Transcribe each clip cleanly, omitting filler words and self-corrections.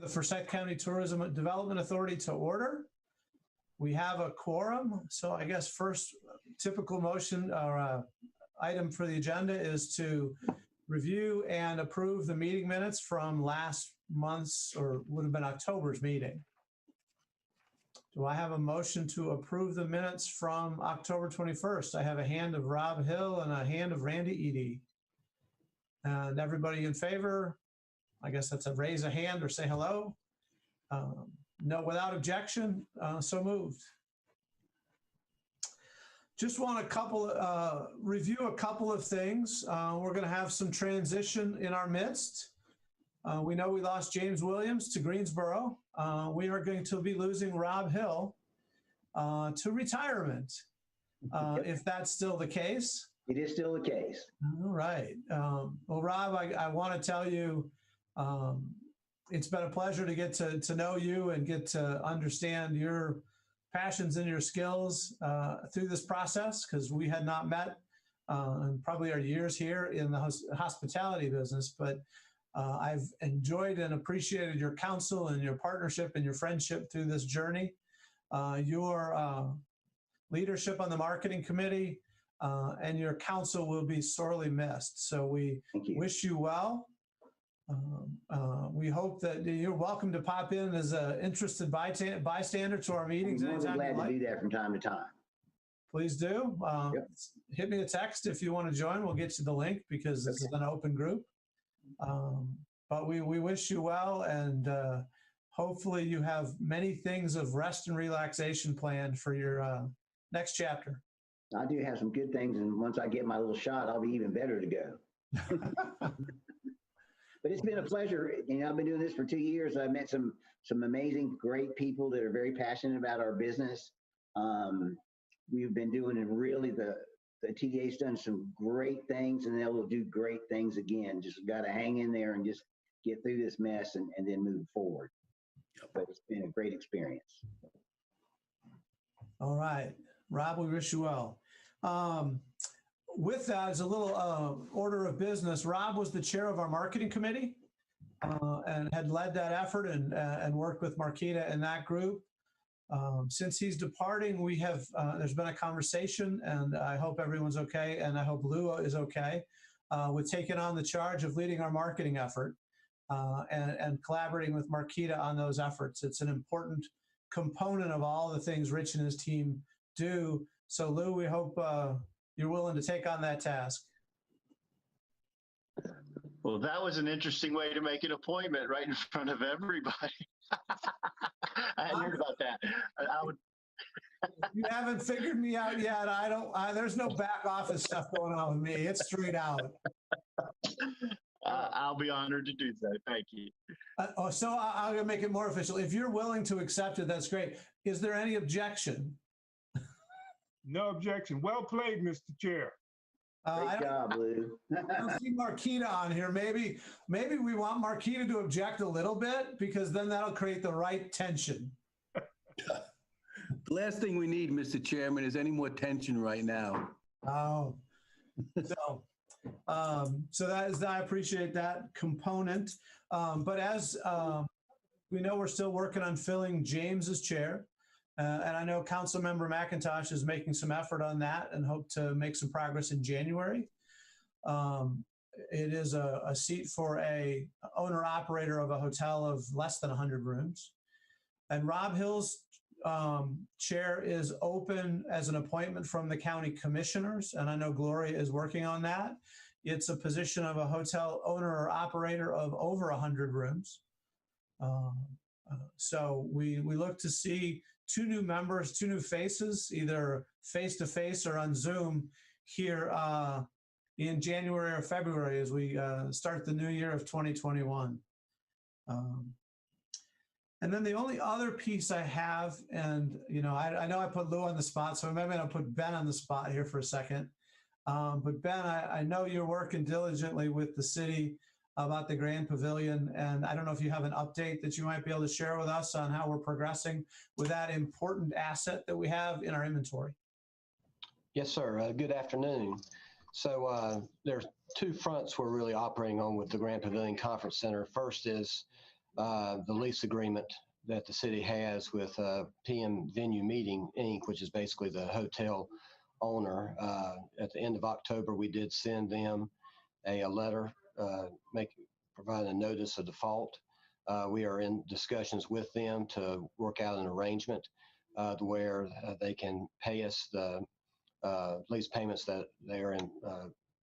Forsyth County Tourism Development Authority to order. We have a quorum, so I guess first typical motion or item for the agenda is to review and approve the meeting minutes from last month's, or would have been October's meeting. Do I have a motion to approve the minutes from October 21st? I have a hand of Rob Hill and a hand of Randy Eady. And everybody in favor? I guess that's a raise a hand or say hello. No, without objection, so moved. Just want review a couple of things. We're going to have some transition in our midst. We know we lost James Williams to Greensboro. We are going to be losing Rob Hill to retirement, if that's still the case. It is still the case. All right. Well, Rob, I want to tell you, it's been a pleasure to get to know you and get to understand your passions and your skills through this process, because we had not met in probably our years here in the hospitality business, but I've enjoyed and appreciated your counsel and your partnership and your friendship through this journey. Your leadership on the marketing committee and your counsel will be sorely missed. So we wish you well. We hope that you're welcome to pop in as an interested bystander to our meetings. I'm glad to do that from time to time. Please do. Hit me a text if you want to join. We'll get you the link because this is an open group. But we wish you well, and hopefully you have many things of rest and relaxation planned for your next chapter. I do have some good things, and once I get my little shot, I'll be even better to go. But it's been a pleasure. You know, I've been doing this for 2 years. I've met some amazing, great people that are very passionate about our business. We've been doing it really, the TDA's done some great things, and they will do great things again. Just got to hang in there and just get through this mess and then move forward. But it's been a great experience. All right, Rob, we wish you well. With that, as a little order of business, Rob was the chair of our marketing committee and had led that effort and worked with Marquita and that group. Since he's departing, we have there's been a conversation, and I hope everyone's okay, and I hope Lou is okay with taking on the charge of leading our marketing effort and collaborating with Marquita on those efforts. It's an important component of all the things Rich and his team do. So Lou, we hope you're willing to take on that task. Well, that was an interesting way to make an appointment right in front of everybody. I hadn't heard about that. I would. You haven't figured me out yet. There's no back office stuff going on with me. It's straight out. I'll be honored to do so. Thank you. So I'm going to make it more official. If you're willing to accept it, that's great. Is there any objection? No objection. Well played, Mr. Chair. Great job, Lou. I don't see Marquita on here. Maybe we want Marquita to object a little bit, because then that'll create the right tension. The last thing we need, Mr. Chairman, is any more tension right now. Oh, so that is, I appreciate that component. But as we know, we're still working on filling James's chair. And I know Councilmember McIntosh is making some effort on that and hope to make some progress in January. It is a seat for a owner-operator of a hotel of less than 100 rooms. And Rob Hill's chair is open as an appointment from the county commissioners, and I know Gloria is working on that. It's a position of a hotel owner or operator of over 100 rooms. So we look to see 2 new members, 2 new faces, either face-to-face or on Zoom here in January or February as we start the new year of 2021. And then the only other piece I have, and you know, I know I put Lou on the spot, so maybe I'll put Ben on the spot here for a second. But Ben, I know you're working diligently with the city about the Grand Pavilion, and I don't know if you have an update that you might be able to share with us on how we're progressing with that important asset that we have in our inventory. Yes, sir. Good afternoon. So there's 2 fronts we're really operating on with the Grand Pavilion Conference Center. First is the lease agreement that the city has with PM Venue Meeting, Inc., which is basically the hotel owner. At the end of October, we did send them a letter providing a notice of default. We are in discussions with them to work out an arrangement where they can pay us the lease payments that they are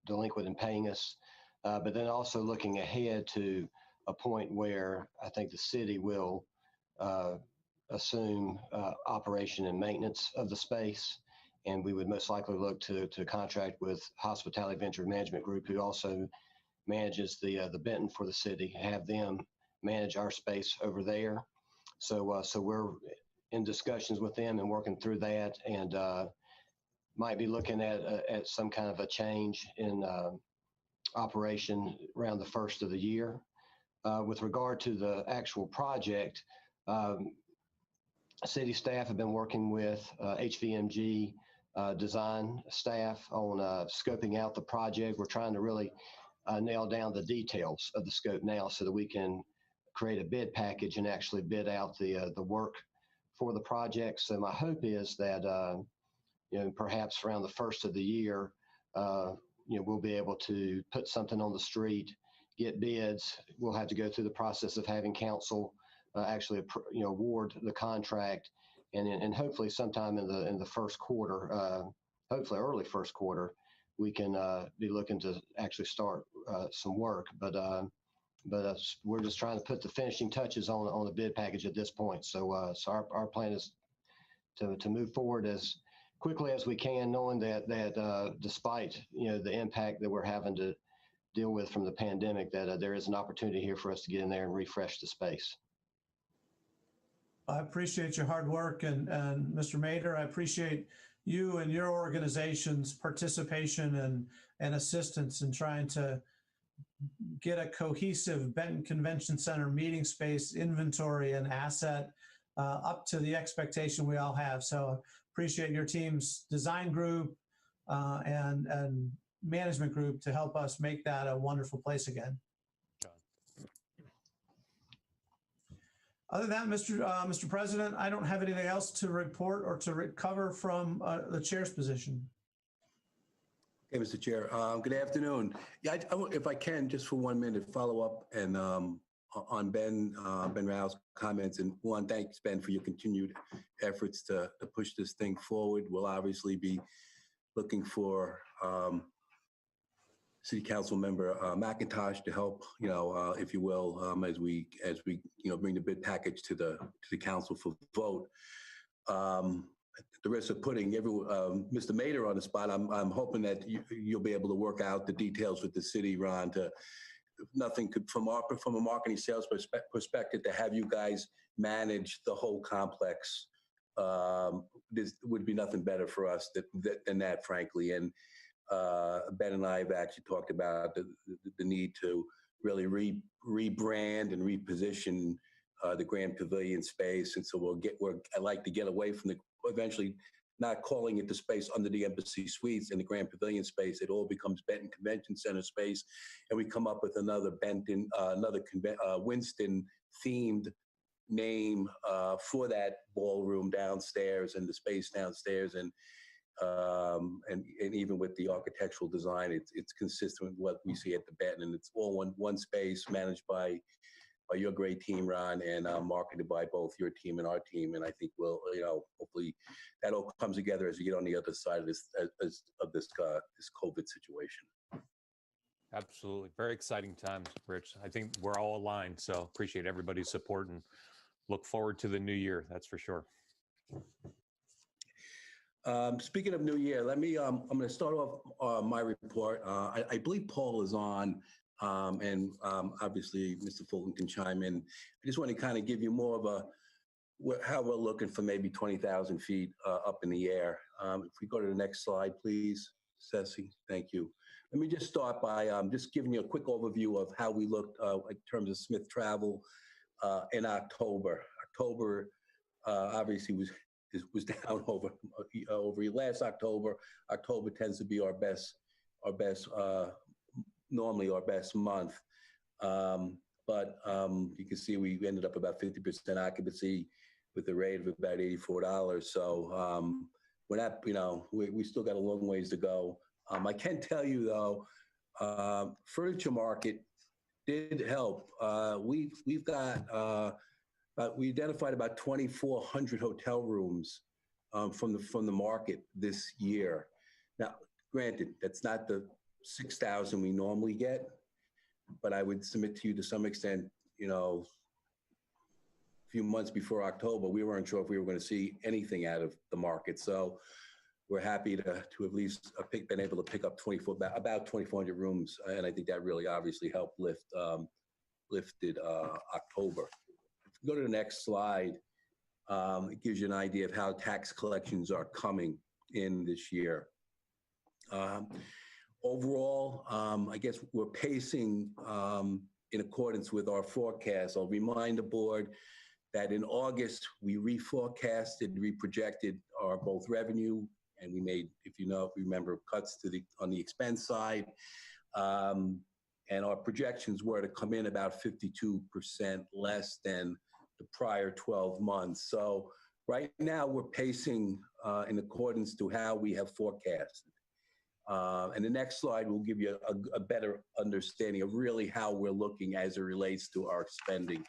delinquent in paying us, but then also looking ahead to a point where I think the city will assume operation and maintenance of the space. And we would most likely look to contract with Hospitality Venture Management Group, who also manages the Benton for the city, have them manage our space over there. So we're in discussions with them and working through that, and might be looking at some kind of a change in operation around the first of the year. With regard to the actual project, city staff have been working with HVMG design staff on scoping out the project. We're trying to really nail down the details of the scope now so that we can create a bid package and actually bid out the work for the project. So my hope is that perhaps around the first of the year, we'll be able to put something on the street, get bids. We'll have to go through the process of having council actually award the contract, and hopefully sometime in the first quarter, hopefully early first quarter, we can be looking to actually start some work. But we're just trying to put the finishing touches on the bid package at this point. So our plan is to move forward as quickly as we can, knowing that despite the impact that we're having to deal with from the pandemic, that there is an opportunity here for us to get in there and refresh the space. I appreciate your hard work, and Mr. Mader, I appreciate you and your organization's participation and assistance in trying to get a cohesive Benton Convention Center meeting space inventory and asset up to the expectation we all have. So appreciate your team's design group and management group to help us make that a wonderful place again. Other than that, Mr. President, I don't have anything else to report or to recover from the chair's position. Okay, Mr. Chair. Good afternoon. Yeah, if I can, just for 1 minute, follow up and on Ben Rao's comments. And one, thanks, Ben, for your continued efforts to push this thing forward. We'll obviously be looking for City Council Member McIntosh to help, if you will, as we bring the bid package to the council for vote. At the risk of putting Mr. Mader on the spot, I'm hoping that you'll be able to work out the details with the city, Ron. Nothing could from a marketing sales perspective to have you guys manage the whole complex. This would be nothing better for us than that, frankly. And Ben and I have actually talked about the need to really rebrand and reposition the Grand Pavilion space. And so I'd like to get away from eventually not calling it the space under the Embassy Suites and the Grand Pavilion space. It all becomes Benton Convention Center space. And we come up with another Winston themed name for that ballroom downstairs and the space downstairs. And even with the architectural design, it's consistent with what we see at the Benton, and it's all one space managed by your great team, Ron, and marketed by both your team and our team. And I think we'll, hopefully that all comes together as you get on the other side of this COVID situation. Absolutely, very exciting times, Rich. I think we're all aligned, so appreciate everybody's support and look forward to the new year. That's for sure. Speaking of New Year, let me, I'm going to start off my report. I believe Paul is on, and obviously Mr. Fulton can chime in. I just want to kind of give you more of how we're looking for maybe 20,000 feet up in the air. If we go to the next slide, please, Ceci, thank you. Let me just start by just giving you a quick overview of how we looked in terms of Smith travel in October. October obviously was down over last October. October tends to be our best, normally our best month. but you can see we ended up about 50% occupancy with a rate of about $84. So we're not, we still got a long ways to go. I can tell you though, furniture market did help. We've got we identified about 2,400 hotel rooms from the market this year. Now, granted, that's not the 6,000 we normally get, but I would submit to you to some extent, a few months before October, we weren't sure if we were going to see anything out of the market. So we're happy to at least been able to pick up about 2,400 rooms, and I think that really obviously helped lifted October. If you go to the next slide, it gives you an idea of how tax collections are coming in this year. Overall, I guess we're pacing in accordance with our forecast. I'll remind the board that in August, we reforecasted, reprojected our both revenue, and we made, if you remember, cuts on the expense side. And our projections were to come in about 52% less than the prior 12 months. So right now we're pacing in accordance to how we have forecasted. And the next slide will give you a better understanding of really how we're looking as it relates to our spending.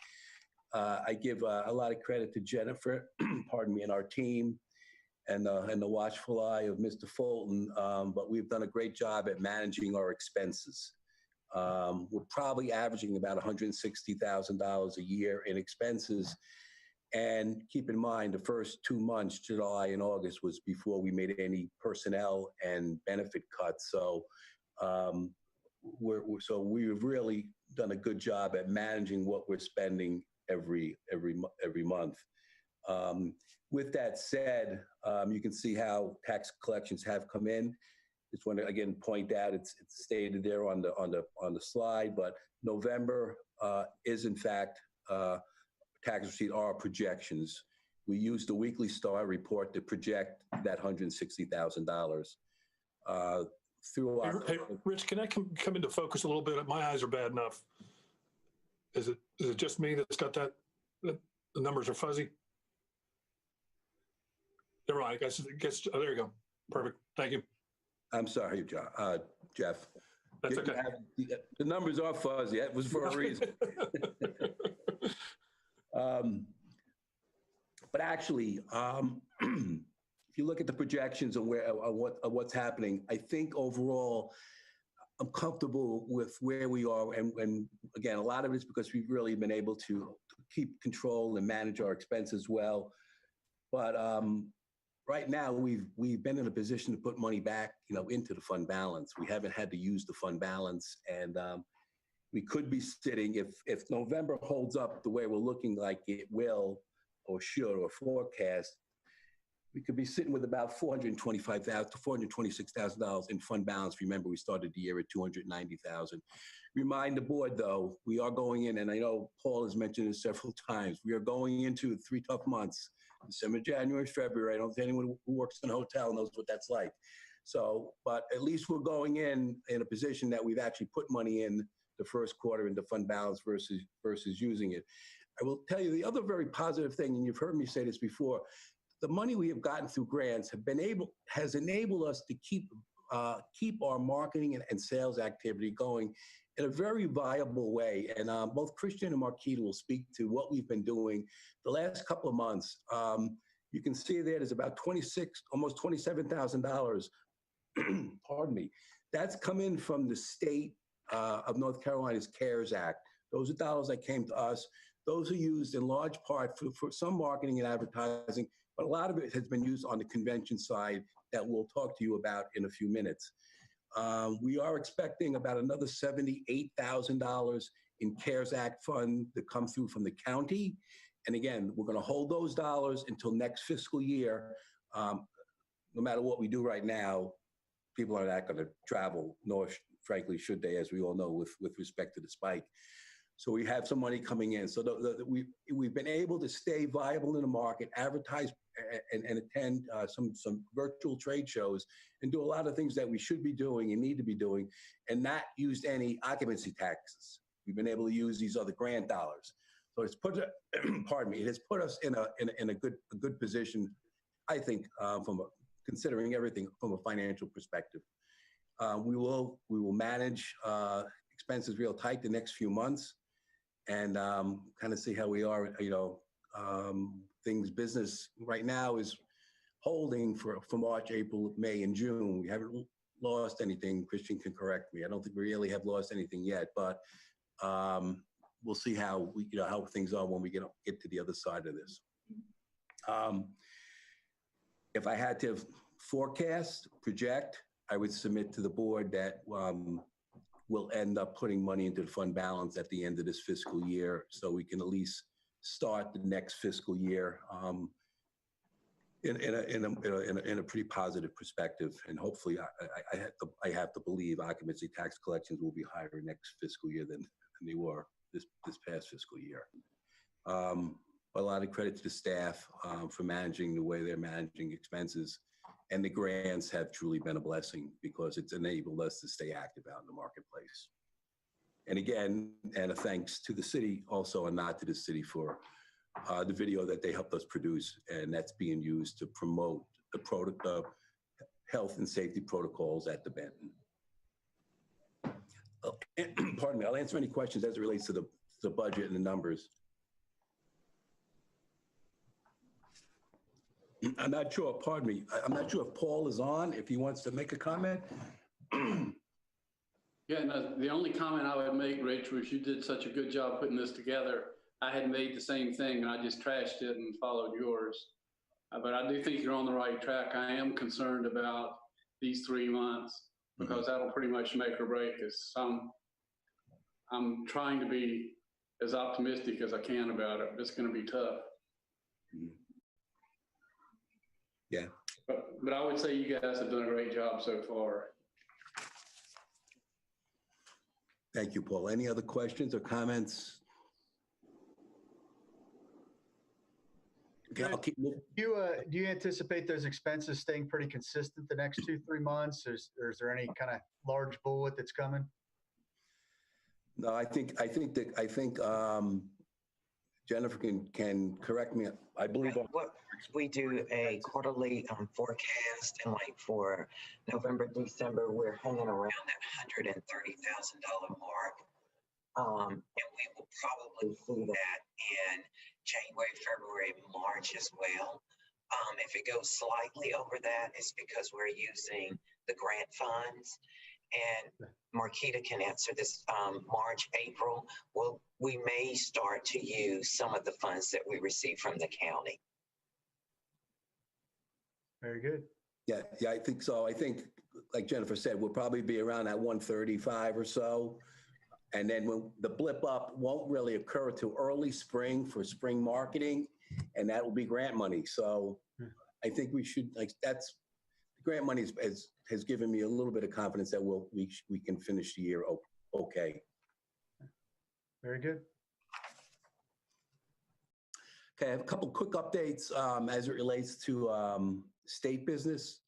I give a lot of credit to Jennifer, pardon me, and our team, and the watchful eye of Mr. Fulton, but we've done a great job at managing our expenses. We're probably averaging about $160,000 a year in expenses. And keep in mind, the first 2 months, July and August, was before we made any personnel and benefit cuts. So we've really done a good job at managing what we're spending every month. With that said, you can see how tax collections have come in. Just want to again point out it's stated there on the slide, but November is in fact tax receipt are projections. We use the weekly STAR report to project that $160,000. Hey, Rich, can I come into focus a little bit? My eyes are bad enough. Is it just me that's got that the numbers are fuzzy? Never mind. I guess oh, there you go. Perfect. Thank you. I'm sorry, Jeff. That's okay. The numbers are fuzzy. That was for a reason. But actually, if you look at the projections and what's happening, I think overall, I'm comfortable with where we are. And again, a lot of it is because we've really been able to keep control and manage our expenses well. But right now, we've been in a position to put money back, into the fund balance. We haven't had to use the fund balance, and we could be sitting if November holds up the way we're looking like it will, or should, or forecast. We could be sitting with about $425,000 to $426,000 in fund balance. Remember, we started the year at $290,000. Remind the board, though, we are going in, and I know Paul has mentioned this several times. We are going into 3 tough months. December, January, February. I don't think anyone who works in a hotel knows what that's like. So, but at least we're going in a position that we've actually put money in the first quarter into fund balance versus using it. I will tell you the other very positive thing, and you've heard me say this before, the money we have gotten through grants has enabled us to keep our marketing and sales activity going in a very viable way. And both Christian and Marquita will speak to what we've been doing the last couple of months. You can see there's about almost $27,000, pardon me. That's come in from the state of North Carolina's CARES Act. Those are dollars that came to us. Those are used in large part for some marketing and advertising, but a lot of it has been used on the convention side that we'll talk to you about in a few minutes. We are expecting about another $78,000 in CARES Act fund to come through from the county. And again, we're going to hold those dollars until next fiscal year. No matter what we do right now, people are not going to travel, nor frankly should they, as we all know, with respect to the spike. So we have some money coming in. So we've been able to stay viable in the market, advertise and attend some virtual trade shows, and do a lot of things that we should be doing and need to be doing, and not use any occupancy taxes. We've been able to use these other grant dollars. So it's put, pardon me, it has put us in a good position, I think, considering everything from a financial perspective. We will manage expenses real tight the next few months, and kind of see how we are. Business right now is holding for March, April, May, and June. We haven't lost anything. Christian can correct me. I don't think we really have lost anything yet, but we'll see how how things are when we get to the other side of this. If I had to forecast, project, I would submit to the board that we'll end up putting money into the fund balance at the end of this fiscal year, so we can at least start the next fiscal year in a pretty positive perspective. And hopefully, I have to believe occupancy tax collections will be higher next fiscal year than they were this past fiscal year. A lot of credit to the staff for managing the way they're managing expenses. And the grants have truly been a blessing because it's enabled us to stay active out in the marketplace. And again, and a thanks to the city, also a nod to the city for the video that they helped us produce, and that's being used to promote the health and safety protocols at the Benton. Pardon me, I'll answer any questions as it relates to the budget and the numbers. I'm not sure, pardon me, I'm not sure if Paul is on, if he wants to make a comment. Yeah, no, the only comment I would make, Rich, was you did such a good job putting this together. I had made the same thing and I just trashed it and followed yours. But I do think you're on the right track. I am concerned about these 3 months because that'll pretty much make or break us. I'm trying to be as optimistic as I can about it, but it's going to be tough. Yeah. But I would say you guys have done a great job so far. Thank you, Paul. Any other questions or comments? Okay, I'll keep moving. Do you anticipate those expenses staying pretty consistent the next 2-3 months, or is there any kind of large bullet that's coming? No, I think Jennifer can correct me. I believe what we do a quarterly forecast, and like for November, December, we're hanging around that $130,000 mark, and we will probably see that in January, February, March as well. If it goes slightly over that, it's because we're using the grant funds. And Marquita can answer this. March, April, well, we may start to use some of the funds that we receive from the county. Very good. Yeah, I think so. I think, like Jennifer said, we'll probably be around that 135 or so. And then when the blip up won't really occur till early spring for spring marketing, and that will be grant money. So I think we should, that's, grant money has given me a little bit of confidence that we can finish the year okay. Very good. Okay, I have a couple quick updates as it relates to state business.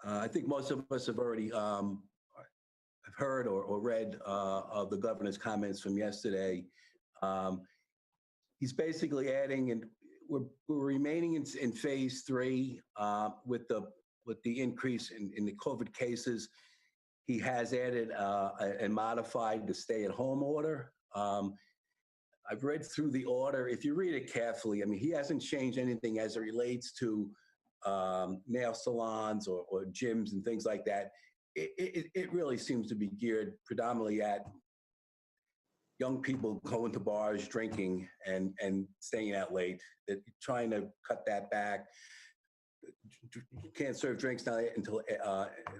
I think most of us have already have heard or read of the governor's comments from yesterday. He's basically adding, and we're remaining in phase 3 with the increase in the COVID cases. He has added and modified the stay-at-home order. I've read through the order. If you read it carefully, I mean, he hasn't changed anything as it relates to nail salons or gyms and things like that. It really seems to be geared predominantly at young people going to bars, drinking, and staying out late. They're trying to cut that back. You can't serve drinks now until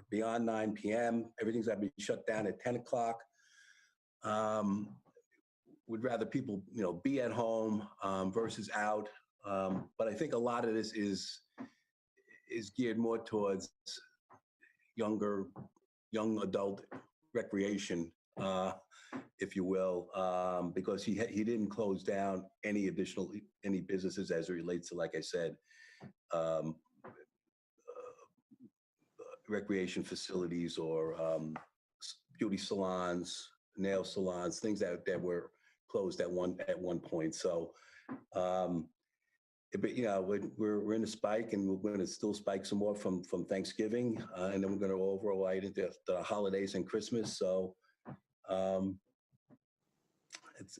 beyond 9 p.m. Everything's got to be shut down at 10 o'clock. Would rather people, be at home versus out. But I think a lot of this is geared more towards young adult recreation, if you will, because he didn't close down any businesses as it relates to, like I said, recreation facilities or beauty salons, nail salons, things that were closed at one point. So, but we're in a spike, and we're going to still spike some more from Thanksgiving, and then we're going to override into the holidays and Christmas. So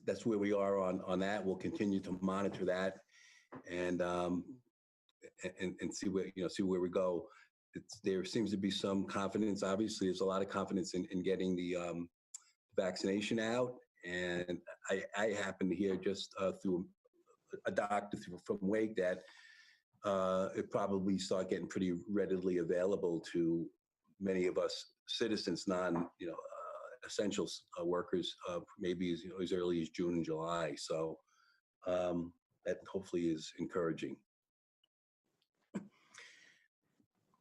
that's where we are on that. We'll continue to monitor that and see where we go. There seems to be some confidence. Obviously, there's a lot of confidence in getting the vaccination out, and I happen to hear just through a doctor from Wake that it probably start getting pretty readily available to many of us citizens, essential workers, maybe as early as June and July. So that hopefully is encouraging.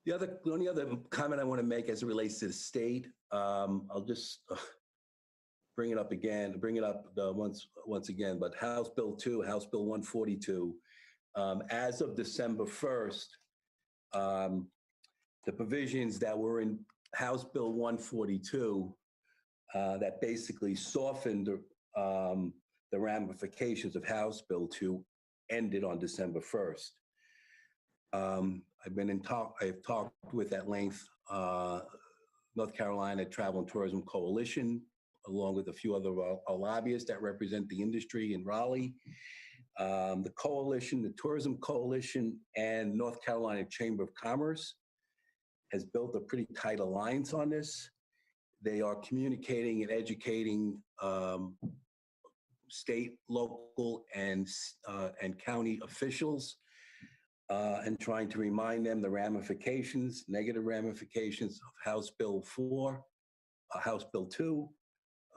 The only other comment I want to make as it relates to the state, I'll just bring it up once again, but House Bill 2, House Bill 142, as of December 1st, the provisions that were in House Bill 142 that basically softened the ramifications of House Bill 2 ended on December 1st. I've talked with at length North Carolina Travel and Tourism Coalition, along with a few other lobbyists that represent the industry in Raleigh. The coalition, the Tourism Coalition, and North Carolina Chamber of Commerce has built a pretty tight alliance on this. They are communicating and educating state, local, and county officials, and trying to remind them the ramifications, negative ramifications of House Bill 4, House Bill 2,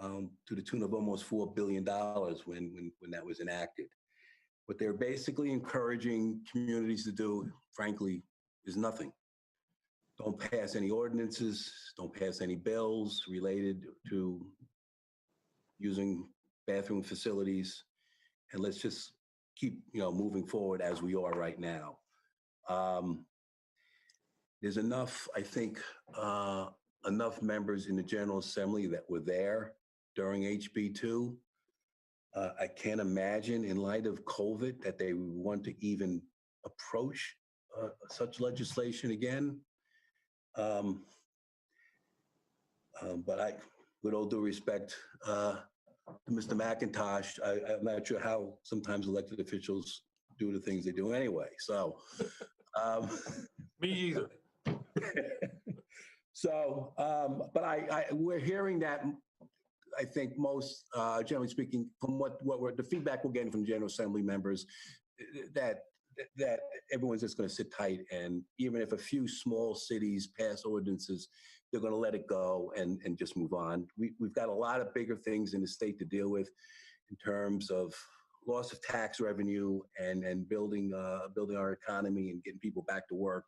to the tune of almost $4 billion when that was enacted. What they're basically encouraging communities to do, frankly, is nothing. Don't pass any ordinances, don't pass any bills related to using bathroom facilities, and let's just keep moving forward as we are right now. There's enough, I think, enough members in the General Assembly that were there during HB2. I can't imagine, in light of COVID, that they would want to even approach such legislation again. But with all due respect to Mr. McIntosh, I'm not sure how sometimes elected officials do the things they do anyway. So, me either. So, but we're hearing that. I think most, generally speaking, from what the feedback we're getting from General Assembly members, that everyone's just going to sit tight, and even if a few small cities pass ordinances, they're going to let it go and just move on. We've got a lot of bigger things in the state to deal with in terms of loss of tax revenue and building our economy and getting people back to work,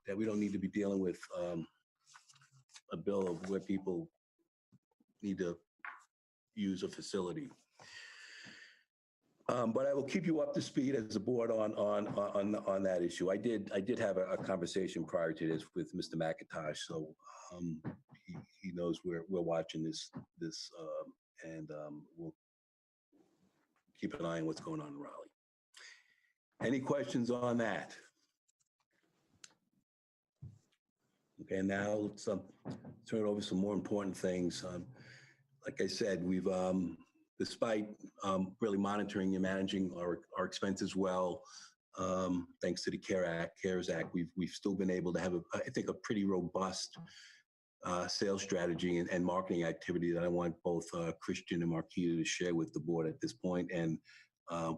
that we don't need to be dealing with a bill of where people need to use a facility. But I will keep you up to speed as a board on that issue. I did have a conversation prior to this with Mr. McIntosh, so he knows we're watching this and we'll keep an eye on what's going on in Raleigh. Any questions on that? Okay, now let's turn it over to some more important things. Like I said, we've despite really monitoring and managing our expenses well, thanks to the CARES Act, we've still been able to have, I think, a pretty robust sales strategy and marketing activity that I want both Christian and Marquita to share with the board at this point, and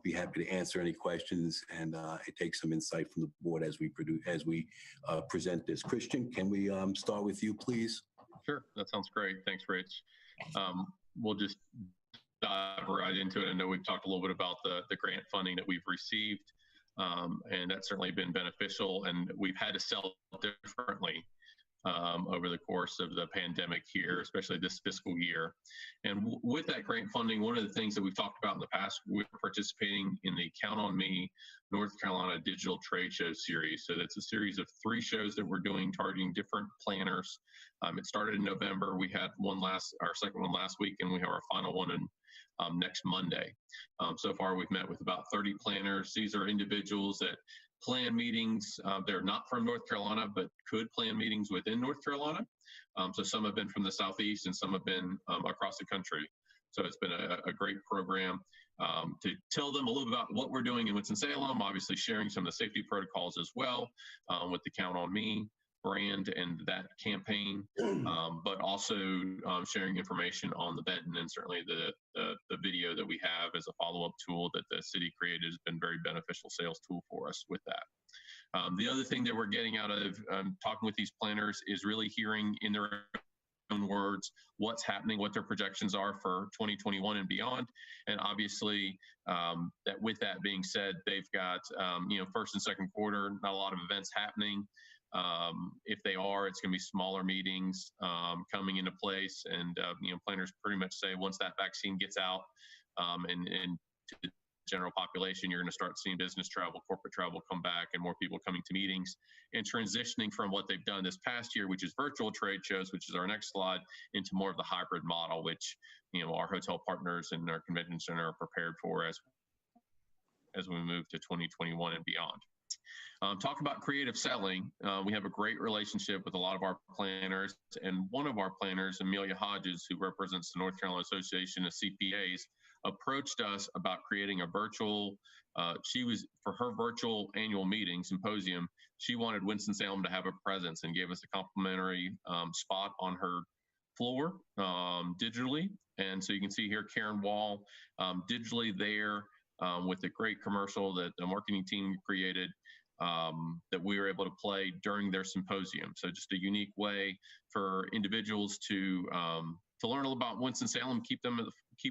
be happy to answer any questions and take some insight from the board as we present this. Christian, can we start with you, please? Sure, that sounds great. Thanks, Rich. We'll just dive right into it. I know we've talked a little bit about the grant funding that we've received, and that's certainly been beneficial, and we've had to sell differently over the course of the pandemic here, especially this fiscal year. And with that grant funding, one of the things that we've talked about in the past, we're participating in the Count on Me North Carolina Digital Trade Show series. So that's a series of 3 shows that we're doing targeting different planners. It started in November. We had our second one last week, and we have our final one in next Monday. So far, we've met with about 30 planners. These are individuals that plan meetings. They're not from North Carolina, but could plan meetings within North Carolina. So some have been from the Southeast and some have been across the country. So it's been a great program to tell them a little bit about what we're doing in Winston-Salem, obviously sharing some of the safety protocols as well with the Count on Me brand and that campaign, but also sharing information on the Benton, and certainly the video that we have as a follow-up tool that the city created has been very beneficial sales tool for us with that. The other thing that we're getting out of talking with these planners is really hearing in their own words what's happening, what their projections are for 2021 and beyond. And obviously, that with that being said, they've got first and second quarter, not a lot of events happening. If they are, it's going to be smaller meetings coming into place, and planners pretty much say once that vaccine gets out and to the general population, you're going to start seeing business travel, corporate travel come back, and more people coming to meetings and transitioning from what they've done this past year, which is virtual trade shows, which is our next slide, into more of the hybrid model, which our hotel partners and our convention center are prepared for as we move to 2021 and beyond. Talk about creative selling. We have a great relationship with a lot of our planners, and one of our planners, Amelia Hodges, who represents the North Carolina Association of CPAs, approached us about creating a virtual, for her virtual annual meeting symposium, she wanted Winston-Salem to have a presence and gave us a complimentary spot on her floor digitally. And so you can see here Karen Wall digitally there with a great commercial that the marketing team created that we were able to play during their symposium. So just a unique way for individuals to learn about Winston-Salem, keep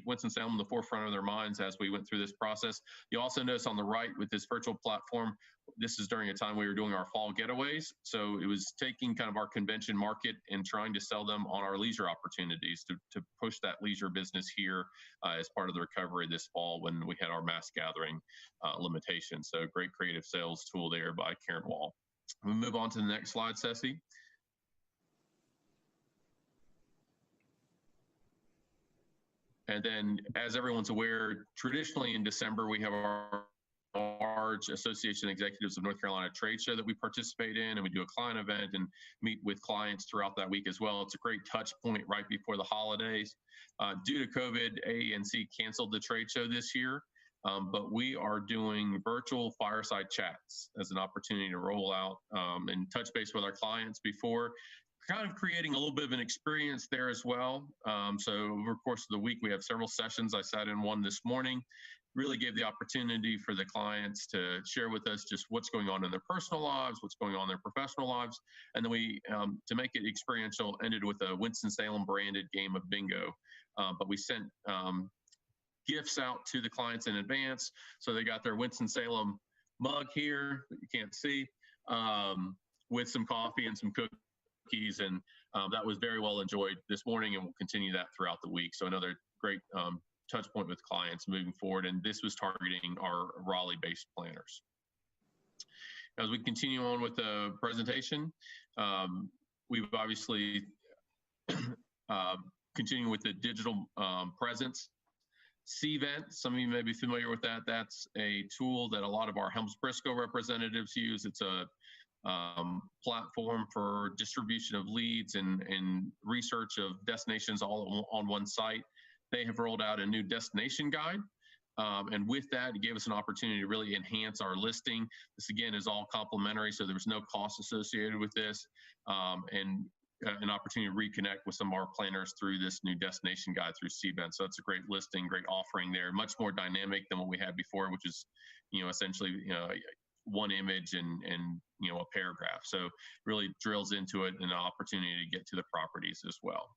Winston-Salem in the forefront of their minds as we went through this process. You also notice on the right with this virtual platform, this is during a time we were doing our fall getaways. So it was taking kind of our convention market and trying to sell them on our leisure opportunities to push that leisure business here as part of the recovery this fall when we had our mass gathering limitations. So great creative sales tool there by Karen Wall. We'll move on to the next slide, Ceci. And then, as everyone's aware, traditionally in December, we have our large Association of Executives of North Carolina trade show that we participate in, and we do a client event and meet with clients throughout that week as well. It's a great touch point right before the holidays. Due to COVID, AENC canceled the trade show this year, but we are doing virtual fireside chats as an opportunity to roll out and touch base with our clients before, kind of creating a little bit of an experience there as well. So over the course of the week, we have several sessions. I sat in one this morning, really gave the opportunity for the clients to share with us just what's going on in their personal lives, what's going on in their professional lives. And then we, to make it experiential, ended with a Winston-Salem branded game of bingo. But we sent gifts out to the clients in advance. So they got their Winston-Salem mug here that you can't see with some coffee and some cookies. And that was very well enjoyed this morning, and we'll continue that throughout the week. So another great touch point with clients moving forward. And this was targeting our Raleigh-based planners. As we continue on with the presentation, we've obviously continuing with the digital presence. CVent, some of you may be familiar with that. That's a tool that a lot of our Helms-Briscoe representatives use. It's a platform for distribution of leads and research of destinations all on one site. They have rolled out a new destination guide. And with that, it gave us an opportunity to really enhance our listing. This again is all complimentary, so there was no cost associated with this. And an opportunity to reconnect with some of our planners through this new destination guide through CVent. So it's a great listing, great offering there, much more dynamic than what we had before, which is, essentially, one image and a paragraph. So really drills into it and an opportunity to get to the properties as well.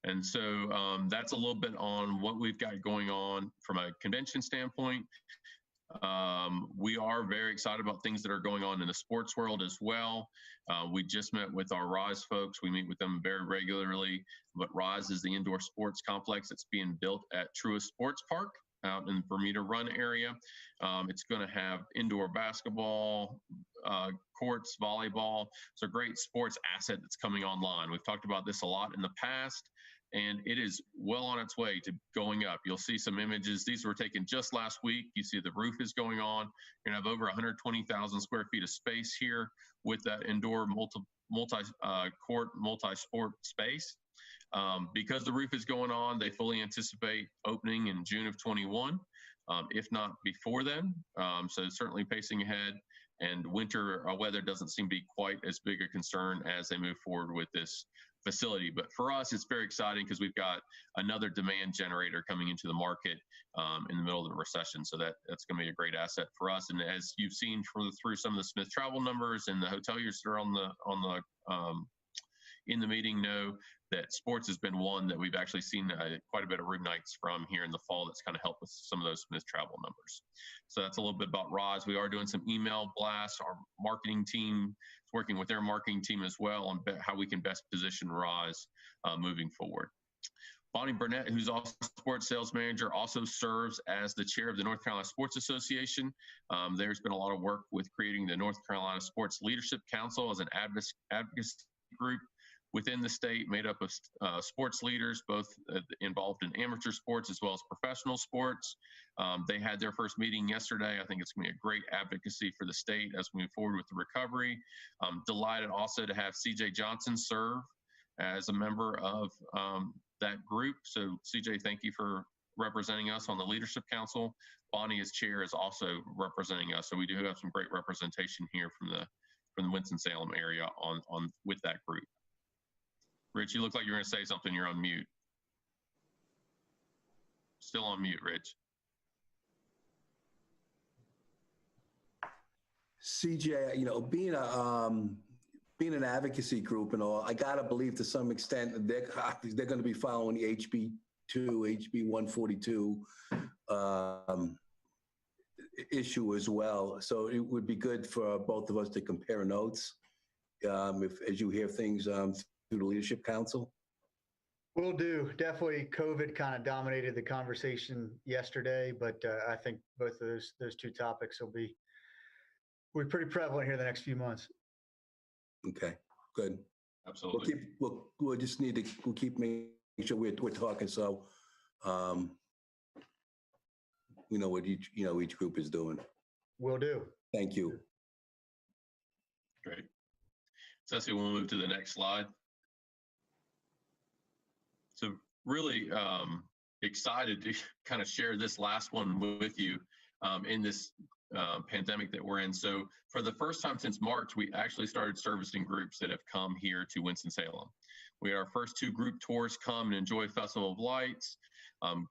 And so that's a little bit on what we've got going on from a convention standpoint. We are very excited about things that are going on in the sports world as well. We just met with our RISE folks. We meet with them very regularly, but RISE is the indoor sports complex that's being built at Truist Sports Park out in the Bermuda Run area. It's going to have indoor basketball, courts, volleyball. It's a great sports asset that's coming online. We've talked about this a lot in the past, and it is well on its way to going up. You'll see some images. These were taken just last week. You see the roof is going on. You're going to have over 120,000 square feet of space here with that indoor multi-court, multi-sport space. Because the roof is going on, they fully anticipate opening in June of 21, if not before then. So certainly pacing ahead, and winter weather doesn't seem to be quite as big a concern as they move forward with this facility. But for us, it's very exciting because we've got another demand generator coming into the market in the middle of the recession. So that's going to be a great asset for us. And as you've seen through some of the Smith Travel numbers and the hoteliers that are in the meeting know that sports has been one that we've actually seen quite a bit of room nights from here in the fall. That's kind of helped with some of those Smith Travel numbers. So that's a little bit about RISE. We are doing some email blasts. Our marketing team is working with their marketing team as well on how we can best position RISE moving forward. Bonnie Burnett, who's also sports sales manager, also serves as the chair of the North Carolina Sports Association. There's been a lot of work with creating the North Carolina Sports Leadership Council as an advocacy group within the state, made up of sports leaders, both involved in amateur sports as well as professional sports. They had their first meeting yesterday. I think it's going to be a great advocacy for the state as we move forward with the recovery. I'm delighted also to have CJ Johnson serve as a member of that group. So CJ, thank you for representing us on the Leadership Council. Bonnie as chair is also representing us. So we do have some great representation here from the Winston-Salem area with that group. Rich, you look like you're going to say something. You're on mute. Still on mute, Rich. CJ, you know, being an advocacy group and all, I gotta believe to some extent they're going to be following the HB 142 issue as well. So it would be good for both of us to compare notes as you hear things through the Leadership Council. Will do. Definitely COVID kind of dominated the conversation yesterday, but I think both of those two topics will be pretty prevalent here the next few months. Okay, good. Absolutely. We'll just need to keep making sure we're talking, so we know what each group is doing. Will do. Thank you. Great. Ceci, we'll move to the next slide. So really excited to kind of share this last one with you in this pandemic that we're in. So for the first time since March, we actually started servicing groups that have come here to Winston-Salem. We had our first 2 group tours come and enjoy Festival of Lights.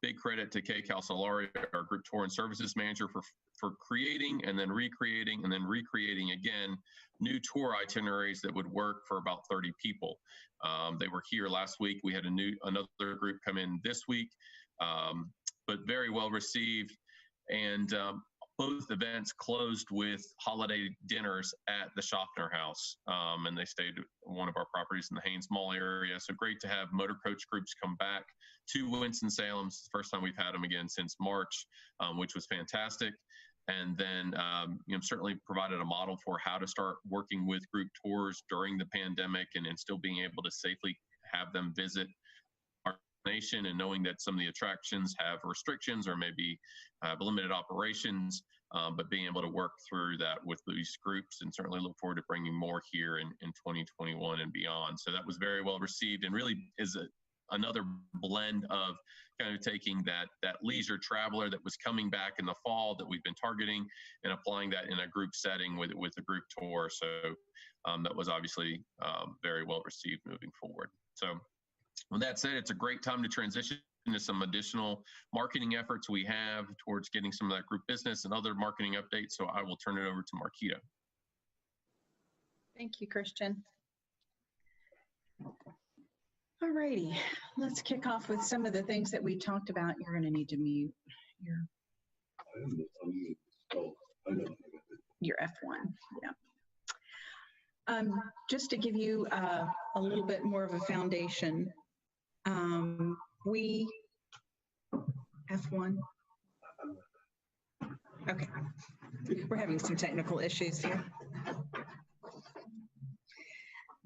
Big credit to Kay Calsolari, our group tour and services manager, for creating and then recreating again new tour itineraries that would work for about 30 people. They were here last week. We had another group come in this week, but very well received. And both events closed with holiday dinners at the Schaffner House, and they stayed at one of our properties in the Haynes Mall area. So great to have motor coach groups come back to Winston-Salem. It's the first time we've had them again since March, which was fantastic. And then certainly provided a model for how to start working with group tours during the pandemic and still being able to safely have them visit our nation, and knowing that some of the attractions have restrictions or maybe have limited operations, but being able to work through that with these groups, and certainly look forward to bringing more here in 2021 and beyond. So that was very well received, and really is another blend of kind of taking that leisure traveler that was coming back in the fall that we've been targeting and applying that in a group setting with a group tour. So that was obviously very well received moving forward. So with that said, it's a great time to transition into some additional marketing efforts we have towards getting some of that group business and other marketing updates. So I will turn it over to Marquita. Thank you, Christian. All righty, let's kick off with some of the things that we talked about. You're going to need to mute your. your F1. Yeah. Just to give you a little bit more of a foundation, we F1. Okay, we're having some technical issues here.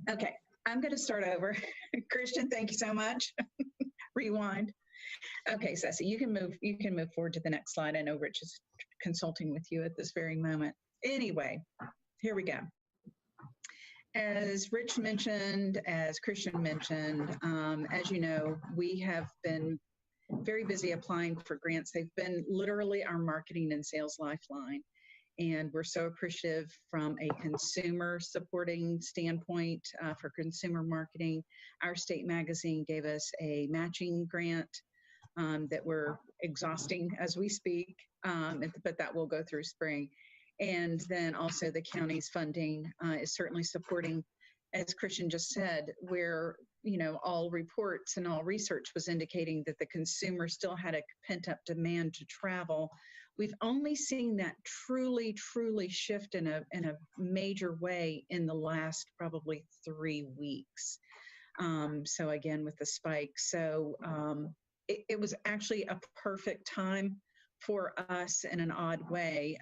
Okay, I'm going to start over. Christian, thank you so much. Rewind. Okay, Ceci, you can move forward to the next slide. I know Rich is consulting with you at this very moment. Anyway, here we go. As Rich mentioned, as Christian mentioned, as you know, we have been very busy applying for grants. They've been literally our marketing and sales lifeline. And we're so appreciative from a consumer supporting standpoint for consumer marketing. Our state magazine gave us a matching grant that we're exhausting as we speak, but that will go through spring. And then also the county's funding is certainly supporting, as Christian just said, where, you know, all reports and all research was indicating that the consumer still had a pent-up demand to travel. We've only seen that truly shift in a major way in the last probably 3 weeks. So again, with the spike. So it was actually a perfect time for us in an odd way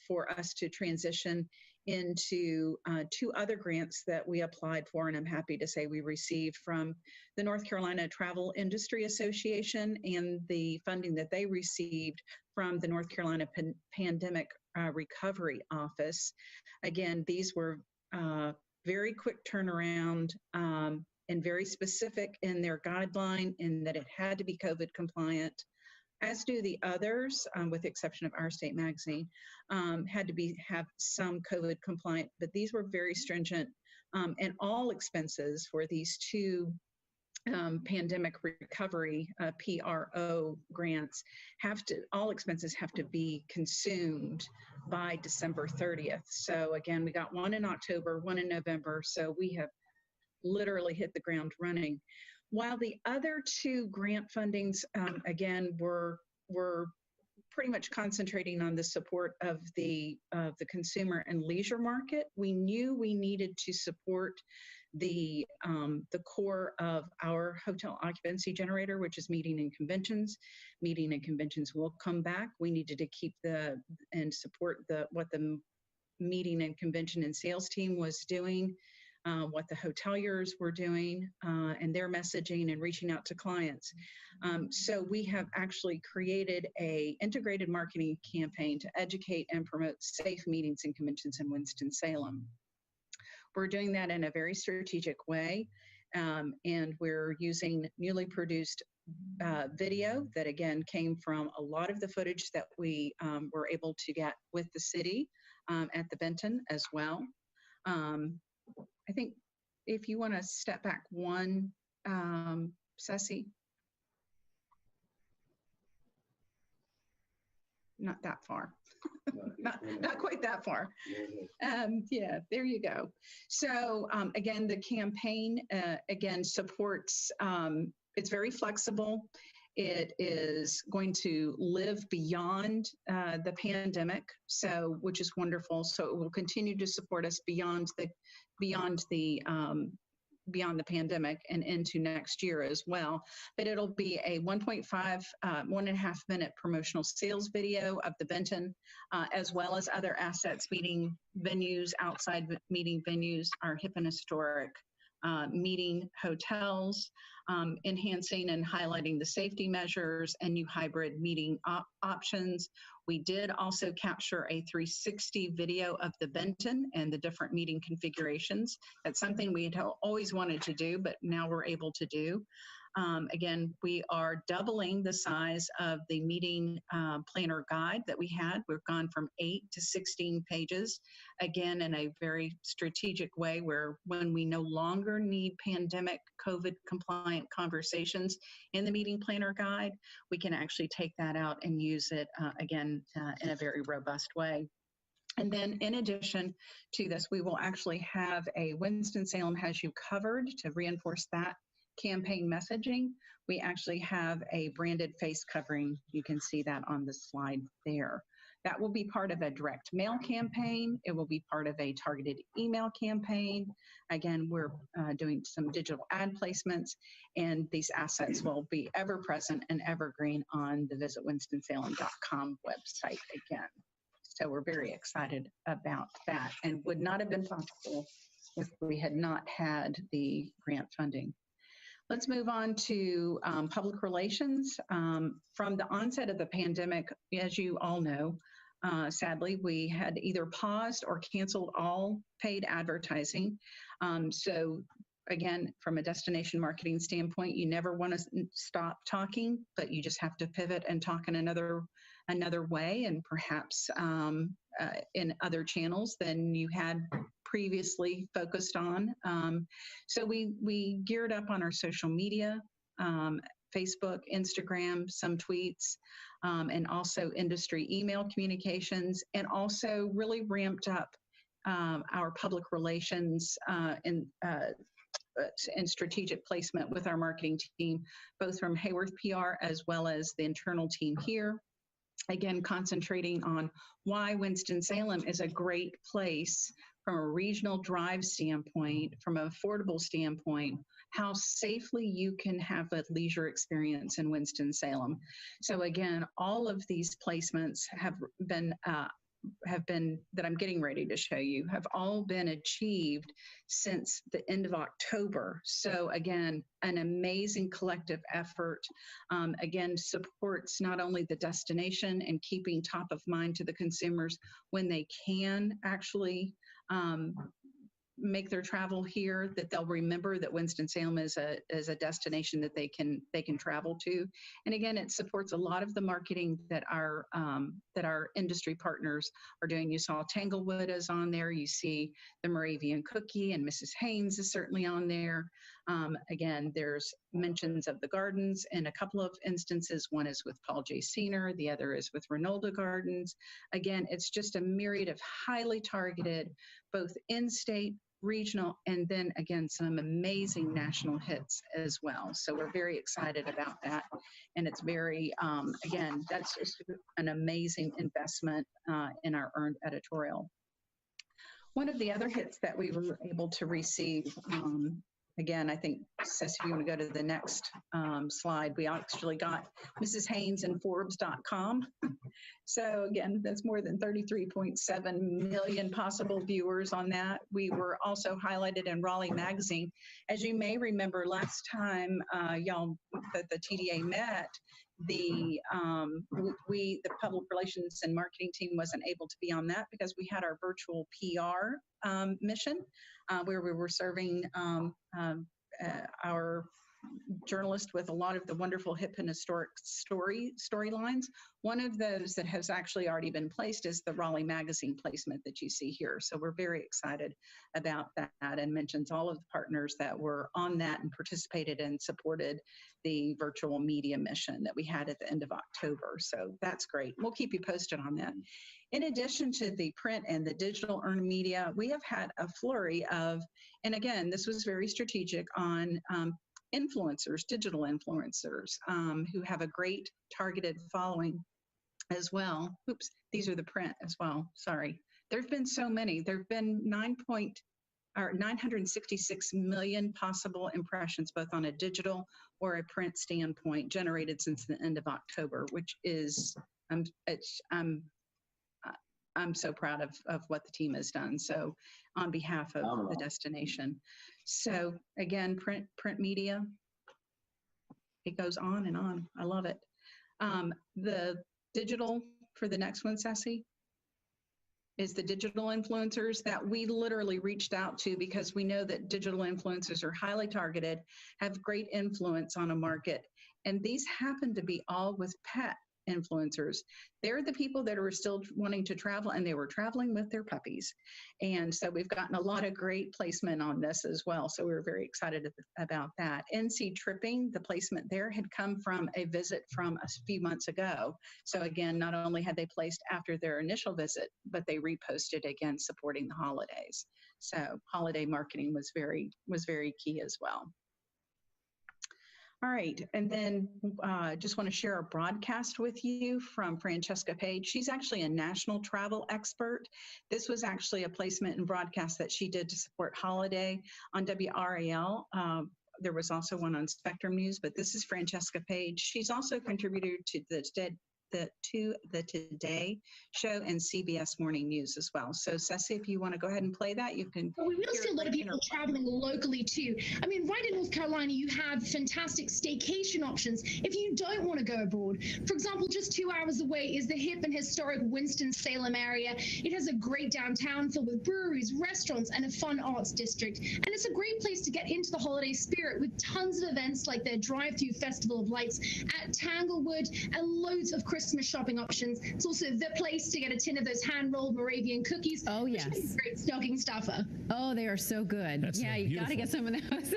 for us to transition into 2 other grants that we applied for, and I'm happy to say we received from the North Carolina Travel Industry Association and the funding that they received from the North Carolina Pandemic Recovery Office. Again, these were very quick turnaround and very specific in their guideline in that it had to be COVID compliant, as do the others, with the exception of Our State Magazine, had to have some COVID compliant, but these were very stringent, and all expenses for these 2 pandemic recovery PRO grants all expenses have to be consumed by December 30th. So again, we got 1 in October, 1 in November, so we have literally hit the ground running. While the other 2 grant fundings, again, were pretty much concentrating on the support of the consumer and leisure market, we knew we needed to support the core of our hotel occupancy generator, which is meeting and conventions. Meeting and conventions will come back. We needed to keep and support what the meeting and convention and sales team was doing, what the hoteliers were doing, and their messaging and reaching out to clients. So we have actually created an integrated marketing campaign to educate and promote safe meetings and conventions in Winston-Salem. We're doing that in a very strategic way, and we're using newly produced video that again came from a lot of the footage that we were able to get with the city at the Benton as well. I think if you want to step back one, Ceci. Not that far. not quite that far. Yeah, there you go. So again, the campaign again supports, it's very flexible. It is going to live beyond the pandemic, so which is wonderful. So it will continue to support us beyond the pandemic and into next year as well. But it'll be a 1.5 minute promotional sales video of the Benton, as well as other assets, meeting venues, outside meeting venues, our hip and historic meeting hotels, enhancing and highlighting the safety measures and new hybrid meeting options. We did also capture a 360 video of the Benton and the different meeting configurations. That's something we had always wanted to do, but now we're able to do. Again, we are doubling the size of the meeting planner guide that we had. We've gone from 8 to 16 pages, again, in a very strategic way where when we no longer need pandemic COVID compliant conversations in the meeting planner guide, we can actually take that out and use it again in a very robust way. And then in addition to this, we will actually have a Winston-Salem Has You Covered to reinforce that campaign messaging, we actually have a branded face covering. You can see that on the slide there. That will be part of a direct mail campaign. It will be part of a targeted email campaign. Again, we're doing some digital ad placements, and these assets will be ever present and evergreen on the visitwinstonsalem.com website again. So we're very excited about that, and would not have been possible if we had not had the grant funding. Let's move on to public relations. From the onset of the pandemic, as you all know, sadly, we had either paused or canceled all paid advertising. So again, from a destination marketing standpoint, you never want to stop talking, but you just have to pivot and talk in another way, and perhaps in other channels than you had previously focused on. So we geared up on our social media, Facebook, Instagram, some tweets, and also industry email communications, and also really ramped up our public relations and strategic placement with our marketing team, both from Hayworth PR as well as the internal team here. Again, concentrating on why Winston-Salem is a great place from a regional drive standpoint, from an affordable standpoint, how safely you can have a leisure experience in Winston-Salem. So again, all of these placements have been that I'm getting ready to show you have all been achieved since the end of October. So again, an amazing collective effort. Again, supports not only the destination and keeping top of mind to the consumers when they can actually make their travel here, that they'll remember that Winston-Salem is a destination that they can travel to. And again, it supports a lot of the marketing that our industry partners are doing. You saw Tanglewood is on there. You see the Moravian Cookie, and Mrs. Haynes is certainly on there. Again, there's mentions of the gardens in a couple of instances. One is with Paul J. Senior, the other is with Renolda Gardens. Again, it's just a myriad of highly targeted, both in-state, regional, and then again, some amazing national hits as well. So we're very excited about that. And it's very, again, that's just an amazing investment in our earned editorial. One of the other hits that we were able to receive, again, I think, Ceci, if you want to go to the next slide, we actually got Mrs. Haynes in Forbes.com. So again, that's more than 33.7 million possible viewers on that. We were also highlighted in Raleigh Magazine. As you may remember, last time y'all, that the TDA met, the public relations and marketing team wasn't able to be on that because we had our virtual PR mission where we were serving our journalist with a lot of the wonderful hip and historic storylines. One of those that has actually already been placed is the Raleigh Magazine placement that you see here. So we're very excited about that, and mentions all of the partners that were on that and participated and supported the virtual media mission that we had at the end of October. So that's great. We'll keep you posted on that. In addition to the print and the digital earned media, we have had a flurry of, and again, this was very strategic on influencers, digital influencers who have a great targeted following as well. Oops, these are the print as well. Sorry. There've been so many. There've been 966 million possible impressions, both on a digital or a print standpoint, generated since the end of October, which is, I'm so proud of what the team has done. So on behalf of the destination. So again, print media, it goes on and on. I love it. The digital for the next one, Ceci, is the digital influencers that we literally reached out to because we know that digital influencers are highly targeted, have great influence on a market. And these happen to be all with pet influencers. They're the people that are still wanting to travel, and they were traveling with their puppies. And so we've gotten a lot of great placement on this as well. So we were very excited about that. NC Tripping, the placement there had come from a visit from a few months ago. So again, not only had they placed after their initial visit, but they reposted again, supporting the holidays. So holiday marketing was very key as well. All right. And then just want to share a broadcast with you from Francesca Page. She's actually a national travel expert. This was actually a placement and broadcast that she did to support Holiday on WRAL. There was also one on Spectrum News, but this is Francesca Page. She's also contributed to the Today show and CBS Morning News as well. So Ceci, if you want to go ahead and play that, you can. But we will see a lot of people traveling locally too. I mean, right in North Carolina, you have fantastic staycation options if you don't want to go abroad. For example, just 2 hours away is the hip and historic Winston-Salem area. It has a great downtown filled with breweries, restaurants, and a fun arts district. And it's a great place to get into the holiday spirit with tons of events like their drive-through Festival of Lights at Tanglewood and loads of Christmas shopping options. It's also the place to get a tin of those hand-rolled Moravian cookies. Oh, yes. Which is a great stocking stuffer. Oh, they are so good. That's yeah, you got to get some of those.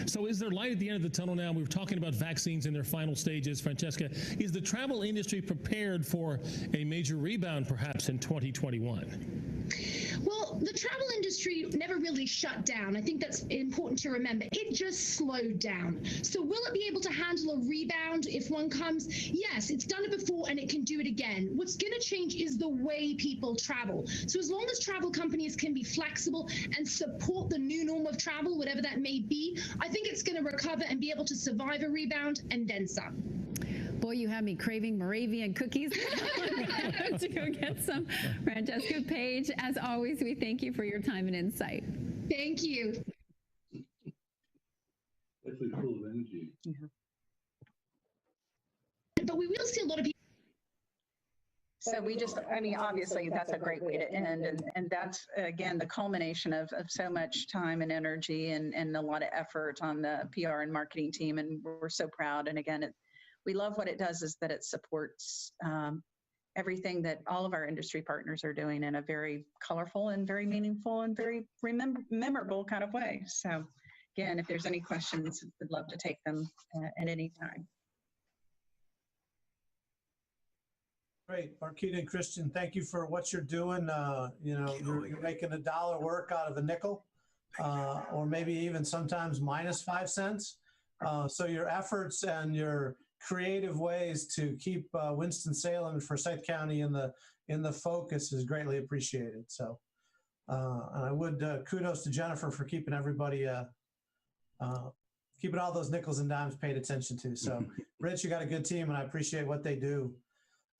So is there light at the end of the tunnel now? We were talking about vaccines in their final stages. Francesca, is the travel industry prepared for a major rebound perhaps in 2021? Well, the travel industry never really shut down. I think that's important to remember. It just slowed down. So will it be able to handle a rebound if one comes? Yes, it's done it before and it can do it again. What's going to change is the way people travel. So as long as travel companies can be flexible and support the new norm of travel, whatever that may be, I think it's going to recover and be able to survive a rebound and then some. Boy, you have me craving Moravian cookies. To go get some. Francesca Page, as always, we thank you for your time and insight. Thank you. Definitely full of energy. But we will see a lot of people. So we just, I mean, obviously that's a great way to end. And that's, again, the culmination of so much time and energy and a lot of effort on the PR and marketing team. And we're so proud. And again, we love what it does is that it supports everything that all of our industry partners are doing in a very colorful and very meaningful and very memorable kind of way. So again, if there's any questions, we'd love to take them at any time. Great, Marquita and Christian, thank you for what you're doing. You know, you're making $1 work out of a nickel, or maybe even sometimes minus 5 cents. So your efforts and your creative ways to keep Winston-Salem and Forsyth County in the focus is greatly appreciated. So, and I would kudos to Jennifer for keeping everybody, keeping all those nickels and dimes paid attention to. So, Rich, you got a good team, and I appreciate what they do.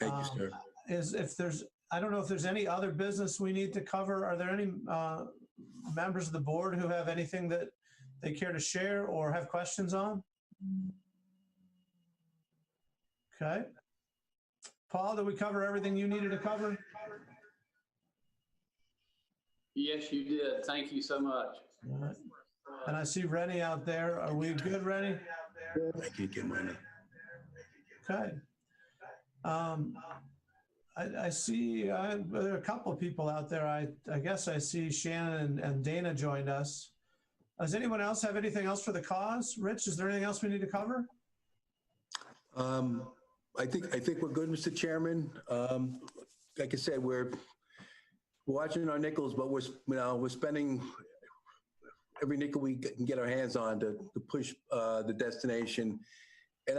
Thank you, sir. I don't know if there's any other business we need to cover. Are there any members of the board who have anything that they care to share or have questions on? Okay. Paul, did we cover everything you needed to cover? Yes, you did. Thank you so much. All right. And I see Rennie out there. Are we good, Rennie? I can't get mine. Okay. I see there are a couple of people out there. I guess I see Shannon and Dana joined us. Does anyone else have anything else for the cause? Rich, is there anything else we need to cover? I think we're good, Mr. Chairman. Like I said, we're watching our nickels, but we're spending every nickel we can get our hands on to push the destination. And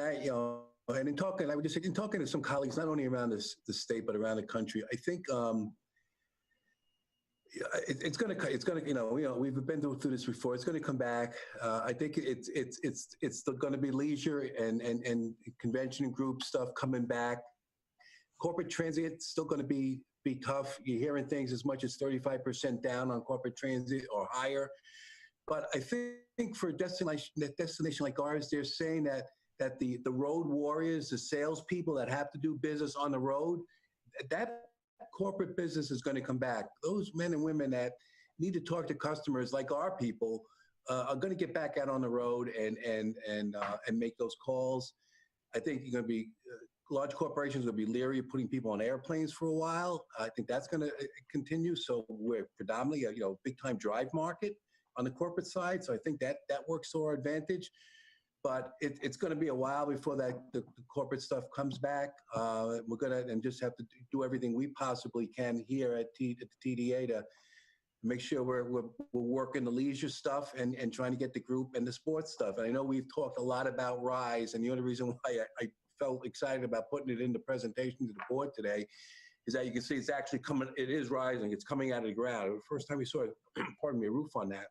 and in talking, I would just say, in talking to some colleagues, not only around the state but around the country, I think it's going to, we've been through this before. It's going to come back. I think it's going to be leisure and convention and group stuff coming back. Corporate transit still going to be tough. You're hearing things as much as 35% down on corporate transit or higher. But I think for a destination like ours, they're saying that the road warriors, the salespeople that have to do business on the road, that corporate business is going to come back. Those men and women that need to talk to customers like our people are going to get back out on the road and make those calls. I think you're going to be large corporations will be leery of putting people on airplanes for a while. I think that's going to continue. So we're predominantly a big time drive market on the corporate side. So I think that works to our advantage. But it's going to be a while before the corporate stuff comes back. We're going to just have to do everything we possibly can here at the TDA make sure we're working the leisure stuff and trying to get the group and the sports stuff. And I know we've talked a lot about Rise, and the only reason why I felt excited about putting it in the presentation to the board today is that you can see it's actually coming, it is rising, it's coming out of the ground. The first time we saw, pardon me, a roof on that.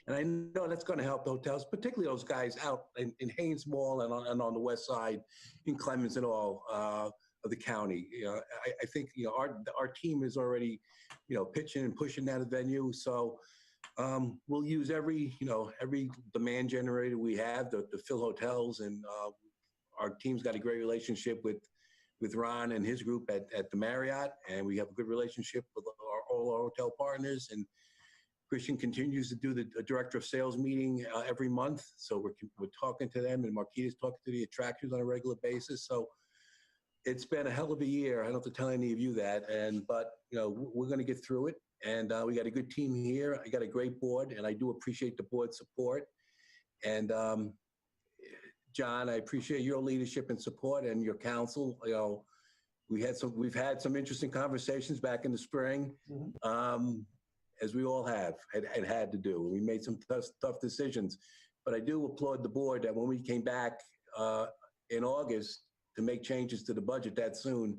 And I know that's going to help the hotels, particularly those guys out in Haynes Mall and on the west side, in Clemens and all of the county. You know, I think, you know, our team is already, you know, pitching and pushing that venue. So we'll use every demand generator we have to fill hotels, and our team's got a great relationship with Ron and his group at the Marriott, and we have a good relationship with all our hotel partners. And Christian continues to do the director of sales meeting every month. So we're talking to them, and Marquita's talking to the attractions on a regular basis. So it's been a hell of a year. I don't have to tell any of you that. But you know, we're going to get through it. And we got a good team here. I got a great board, and I do appreciate the board's support. And John, I appreciate your leadership and support and your counsel. You know, we've had some interesting conversations back in the spring. As we all have had to do. We made some tough decisions, but I do applaud the board that when we came back in August to make changes to the budget that soon,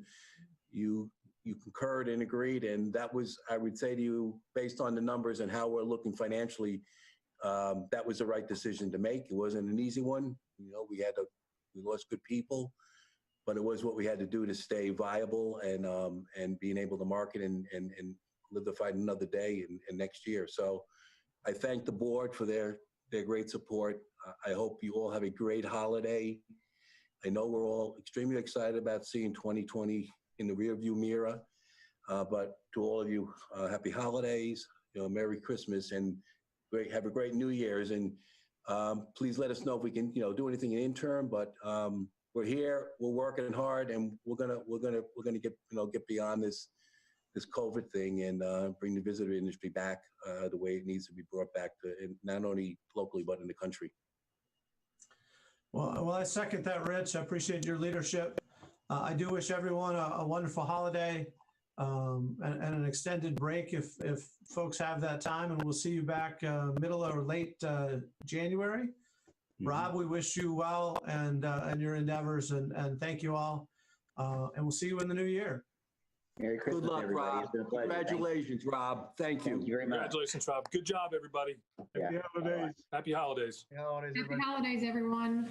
you concurred and agreed, and that was, I would say to you, based on the numbers and how we're looking financially, that was the right decision to make. It wasn't an easy one. You know, we lost good people, but it was what we had to do to stay viable and being able to market and live to fight another day and next year. So I thank the board for their great support. I hope you all have a great holiday. I know we're all extremely excited about seeing 2020 in the rearview mirror, but to all of you, happy holidays, you know, Merry Christmas, and have a great New Year's. And please let us know if we can, you know, do anything in interim, but we're here, we're working hard, and we're gonna get beyond this COVID thing and bring the visitor industry back the way it needs to be brought back to, not only locally, but in the country. Well, I second that, Rich. I appreciate your leadership. I do wish everyone a wonderful holiday and an extended break if folks have that time, and we'll see you back middle or late January. Rob, we wish you well and your endeavors, and thank you all. And we'll see you in the new year. Merry Christmas, good luck, everybody. Rob. It's been a pleasure. Congratulations, Rob. Thank you. Thank you very much. Congratulations, Rob. Good job, everybody. Happy holidays. Happy holidays. Happy holidays, Happy everybody. holidays, everyone.